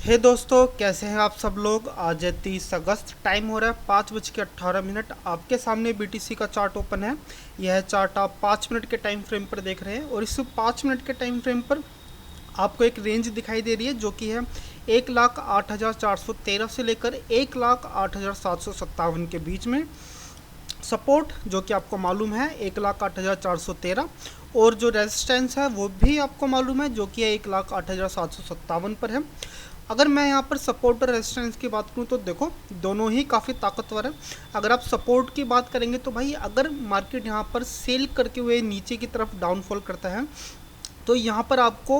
हे दोस्तों, कैसे हैं आप सब लोग। आज है 30 अगस्त, टाइम हो रहा है 5:18। आपके सामने बीटीसी का चार्ट ओपन है। यह चार्ट आप 5 मिनट के टाइम फ्रेम पर देख रहे हैं और इस 5 मिनट के टाइम फ्रेम पर आपको एक रेंज दिखाई दे रही है जो कि है 1,08,413 से लेकर 1,08,757 के बीच में। सपोर्ट जो कि आपको मालूम है 1,08,413 और जो रेजिस्टेंस है वो भी आपको मालूम है जो कि है 1,08,757 पर है। अगर मैं यहाँ पर सपोर्ट और रेजिस्टेंस की बात करूँ तो देखो दोनों ही काफ़ी ताकतवर है। अगर आप सपोर्ट की बात करेंगे तो भाई अगर मार्केट यहाँ पर सेल करके हुए नीचे की तरफ डाउनफॉल करता है तो यहाँ पर आपको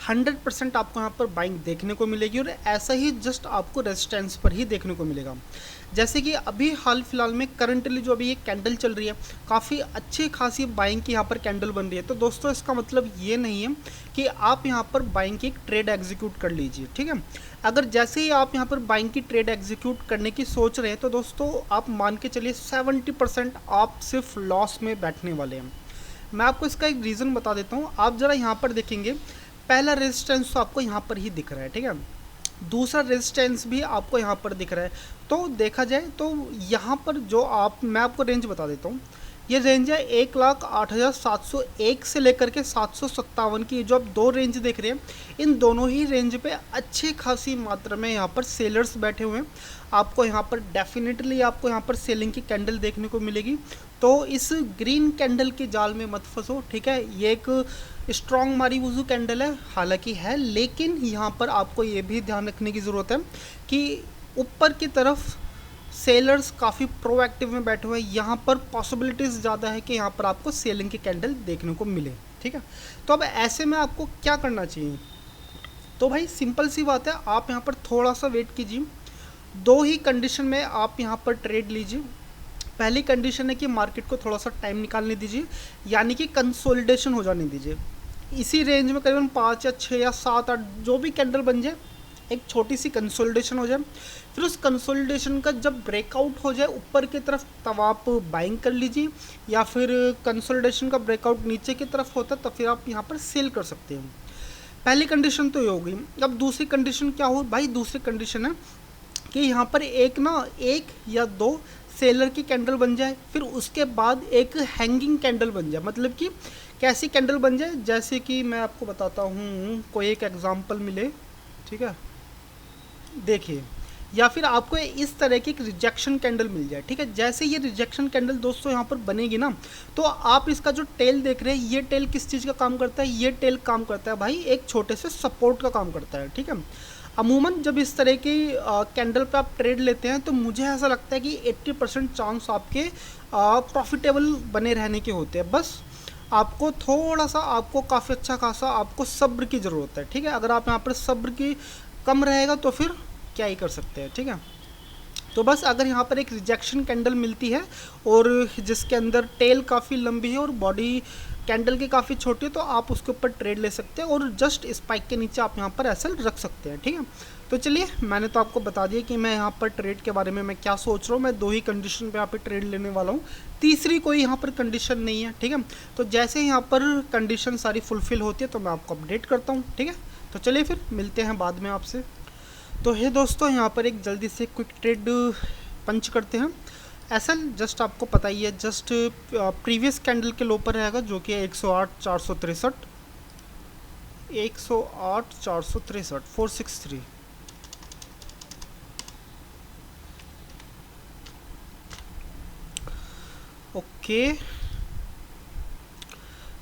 100% आपको यहाँ पर बाइंग देखने को मिलेगी और ऐसा ही जस्ट आपको रेजिस्टेंस पर ही देखने को मिलेगा। जैसे कि अभी हाल फिलहाल में करंटली जो अभी ये कैंडल चल रही है काफ़ी अच्छी खासी बाइंग की यहाँ पर कैंडल बन रही है। तो दोस्तों इसका मतलब ये नहीं है कि आप यहाँ पर बाइंग की एक ट्रेड एग्जीक्यूट कर लीजिए, ठीक है। अगर जैसे ही आप यहाँ पर बाइंग की ट्रेड एग्जीक्यूट करने की सोच रहे हैं तो दोस्तों आप मान के चलिए 70% आप सिर्फ लॉस में बैठने वाले हैं। मैं आपको इसका एक रीज़न बता देता हूँ। आप ज़रा यहाँ पर देखेंगे, पहला रेजिस्टेंस तो आपको यहाँ पर ही दिख रहा है, ठीक है। दूसरा रेजिस्टेंस भी आपको यहाँ पर दिख रहा है। तो देखा जाए तो यहाँ पर जो मैं आपको रेंज बता देता हूँ। ये रेंज है 1,08,701 से लेकर के 757 की। जो आप दो रेंज देख रहे हैं इन दोनों ही रेंज पे अच्छी खासी मात्रा में यहाँ पर सेलर्स बैठे हुए हैं। आपको यहाँ पर डेफिनेटली आपको यहाँ पर सेलिंग की कैंडल देखने को मिलेगी। तो इस ग्रीन कैंडल के जाल में मत फंसो, ठीक है। ये एक स्ट्रॉन्ग मारीवुजू कैंडल है हालांकि है, लेकिन यहाँ पर आपको ये भी ध्यान रखने की ज़रूरत है कि ऊपर की तरफ सेलर्स काफ़ी प्रोएक्टिव में बैठे हुए हैं। यहाँ पर पॉसिबिलिटीज़ ज़्यादा है कि यहाँ पर आपको सेलिंग की कैंडल देखने को मिले, ठीक है। तो अब ऐसे में आपको क्या करना चाहिए। तो भाई सिंपल सी बात है, आप यहाँ पर थोड़ा सा वेट कीजिए। दो ही कंडीशन में आप यहाँ पर ट्रेड लीजिए। पहली कंडीशन है कि मार्केट को थोड़ा सा टाइम निकालने दीजिए, यानी कि कंसोलिडेशन हो जाने दीजिए। इसी रेंज में करीबन 5 या 6 या 7 8 जो भी कैंडल बन जाए, एक छोटी सी कंसोलिडेशन हो जाए। फिर उस कंसोलिडेशन का जब ब्रेकआउट हो जाए ऊपर की तरफ तब आप बाइंग कर लीजिए, या फिर कंसोलिडेशन का ब्रेकआउट नीचे की तरफ होता है तो फिर आप यहाँ पर सेल कर सकते हैं। पहली कंडीशन तो ये हो गई। अब दूसरी कंडीशन क्या हो भाई, दूसरी कंडीशन है कि यहाँ पर एक या दो सेलर की कैंडल बन जाए, फिर उसके बाद एक हैंगिंग कैंडल बन जाए। मतलब कि कैसी कैंडल बन जाए, जैसे कि मैं आपको बताता हूँ, कोई एक एग्जांपल मिले, ठीक है। देखिए, या फिर आपको इस तरह की एक रिजेक्शन कैंडल मिल जाए, ठीक है। जैसे ये रिजेक्शन कैंडल दोस्तों यहाँ पर बनेगी ना, तो आप इसका जो टेल देख रहे हैं, ये टेल किस चीज़ का काम करता है, ये टेल काम करता है भाई एक छोटे से सपोर्ट का काम करता है, ठीक है। अमूमन जब इस तरह की कैंडल पे आप ट्रेड लेते हैं तो मुझे ऐसा लगता है कि 80% चांस आपके प्रॉफिटेबल बने रहने के होते हैं। बस आपको थोड़ा सा, आपको काफ़ी अच्छा खासा आपको सब्र की ज़रूरत है, ठीक है। अगर आप यहाँ पर सब्र की कम रहेगा तो फिर क्या ही कर सकते हैं, ठीक है। तो बस अगर यहाँ पर एक रिजेक्शन कैंडल मिलती है और जिसके अंदर टेल काफ़ी लंबी है और बॉडी कैंडल की काफ़ी छोटी है तो आप उसके ऊपर ट्रेड ले सकते हैं और जस्ट स्पाइक के नीचे आप यहाँ पर एसएल रख सकते हैं, ठीक है। तो चलिए, मैंने तो आपको बता दिया कि मैं यहाँ पर ट्रेड के बारे में मैं क्या सोच रहा हूँ। मैं दो ही कंडीशन पे यहाँ पे ट्रेड लेने वाला हूँ, तीसरी कोई यहाँ पर कंडीशन नहीं है, ठीक है। तो जैसे यहाँ पर कंडीशन सारी फुलफिल होती है तो मैं आपको अपडेट करता हूँ, ठीक है। तो चलिए फिर मिलते हैं बाद में आपसे। तो हे दोस्तों, यहाँ पर एक जल्दी से क्विक ट्रेड पंच करते हैं। ऐसा जस्ट आपको पता ही है, जस्ट प्रीवियस कैंडल के लो पर रहेगा जो कि है 108,463, 108,463 463। ओके,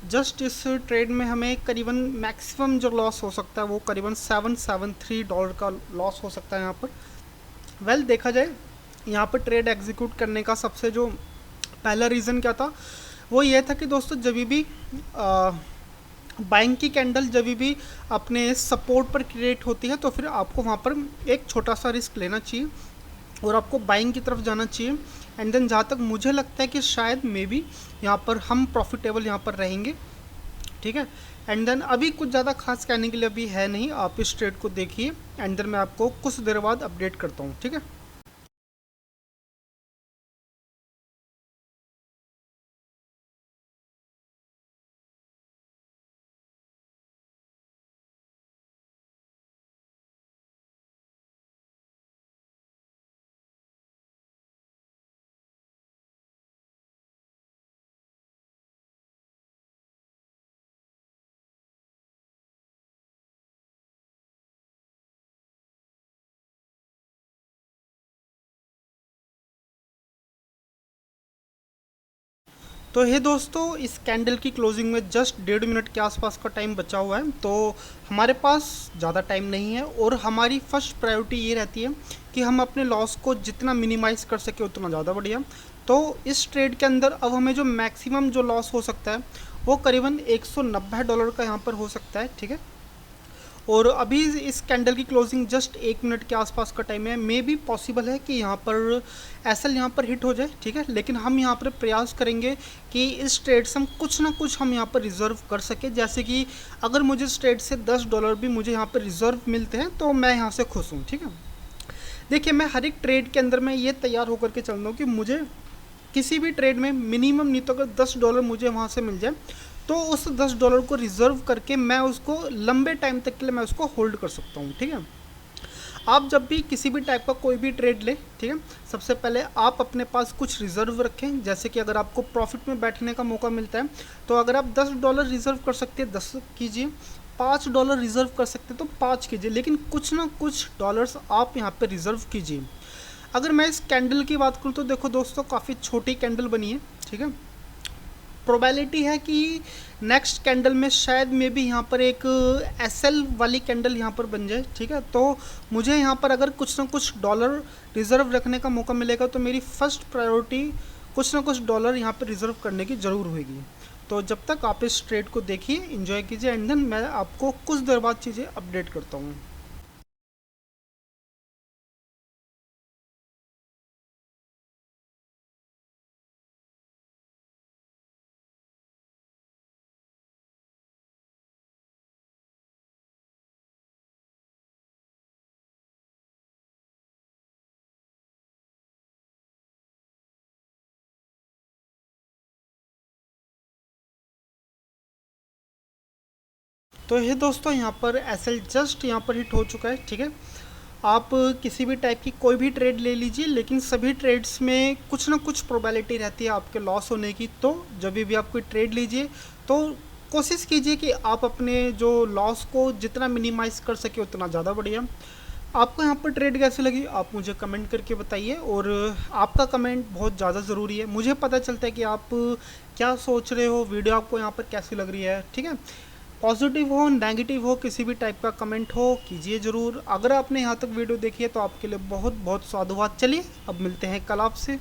जस्ट इस ट्रेड में हमें करीबन मैक्सिमम जो लॉस हो सकता है वो करीबन $773 का लॉस हो सकता है यहाँ पर। देखा जाए यहाँ पर ट्रेड एग्जीक्यूट करने का सबसे जो पहला रीज़न क्या था, वो ये था कि दोस्तों जब भी बाइंग की कैंडल जब भी अपने सपोर्ट पर क्रिएट होती है तो फिर आपको वहाँ पर एक छोटा सा रिस्क लेना चाहिए और आपको बाइंग की तरफ जाना चाहिए। एंड देन जहाँ तक मुझे लगता है कि शायद मे बी यहाँ पर हम प्रॉफिटेबल यहाँ पर रहेंगे, ठीक है। एंड देन अभी कुछ ज़्यादा खास कहने के लिए अभी है नहीं, आप इस ट्रेड को देखिए एंड देन मैं आपको कुछ देर बाद अपडेट करता हूँ, ठीक है। तो ये दोस्तों इस कैंडल की क्लोजिंग में जस्ट 1.5 मिनट के आसपास का टाइम बचा हुआ है, तो हमारे पास ज़्यादा टाइम नहीं है और हमारी फर्स्ट प्रायोरिटी ये रहती है कि हम अपने लॉस को जितना मिनिमाइज़ कर सके उतना ज़्यादा बढ़िया। तो इस ट्रेड के अंदर अब हमें जो मैक्सिमम जो लॉस हो सकता है वो करीबन $190 का यहाँ पर हो सकता है, ठीक है। और अभी इस कैंडल की क्लोजिंग जस्ट 1 मिनट के आसपास का टाइम है, मे भी पॉसिबल है कि यहाँ पर एसएल यहाँ पर हिट हो जाए, ठीक है। लेकिन हम यहाँ पर प्रयास करेंगे कि इस ट्रेड से हम कुछ ना कुछ हम यहाँ पर रिजर्व कर सके, जैसे कि अगर मुझे इस ट्रेड से $10 भी मुझे यहाँ पर रिजर्व मिलते हैं तो मैं यहाँ से खुश हूँ, ठीक है। देखिए, मैं हर एक ट्रेड के अंदर मैं ये तैयार होकर के चल रहा हूँ कि मुझे किसी भी ट्रेड में मिनिमम नहीं तो अगर $10 मुझे वहाँ से मिल जाए तो उस $10 को रिजर्व करके मैं उसको लंबे टाइम तक के लिए मैं उसको होल्ड कर सकता हूँ, ठीक है। आप जब भी किसी भी टाइप का कोई भी ट्रेड लें, ठीक है, सबसे पहले आप अपने पास कुछ रिजर्व रखें। जैसे कि अगर आपको प्रॉफिट में बैठने का मौका मिलता है तो अगर आप $10 रिजर्व कर सकते हैं 10 कीजिए, $5 रिजर्व कर सकते हैं तो 5 कीजिए, लेकिन कुछ ना कुछ डॉलर्स आप यहाँ पे रिजर्व कीजिए। अगर मैं इस कैंडल की बात करूँ तो देखो दोस्तों, काफ़ी छोटी कैंडल बनी है, ठीक है। प्रोबेबिलिटी है कि नेक्स्ट कैंडल में शायद मे भी यहाँ पर एक एसएल वाली कैंडल यहाँ पर बन जाए, ठीक है। तो मुझे यहाँ पर अगर कुछ ना कुछ डॉलर रिजर्व रखने का मौका मिलेगा तो मेरी फर्स्ट प्रायोरिटी कुछ ना कुछ डॉलर यहाँ पर रिजर्व करने की ज़रूर होगी। तो जब तक आप इस ट्रेड को देखिए, एंजॉय कीजिए, एंड देन मैं आपको कुछ देर बाद चीज़ें अपडेट करता हूँ। तो ये दोस्तों यहाँ पर एसएल जस्ट यहाँ पर हिट हो चुका है, ठीक है। आप किसी भी टाइप की कोई भी ट्रेड ले लीजिए, लेकिन सभी ट्रेड्स में कुछ ना कुछ प्रोबेबिलिटी रहती है आपके लॉस होने की। तो जब भी आप कोई ट्रेड लीजिए तो कोशिश कीजिए कि आप अपने जो लॉस को जितना मिनिमाइज़ कर सके उतना ज़्यादा बढ़िया। आपको यहाँ पर ट्रेड कैसे लगी आप मुझे कमेंट करके बताइए, और आपका कमेंट बहुत ज़्यादा ज़रूरी है, मुझे पता चलता है कि आप क्या सोच रहे हो, वीडियो आपको यहाँ पर कैसी लग रही है, ठीक है। पॉजिटिव हो, नेगेटिव हो, किसी भी टाइप का कमेंट हो कीजिए ज़रूर। अगर आपने यहाँ तक वीडियो देखी है तो आपके लिए बहुत बहुत साधुवाद। चलिए अब मिलते हैं कल आपसे।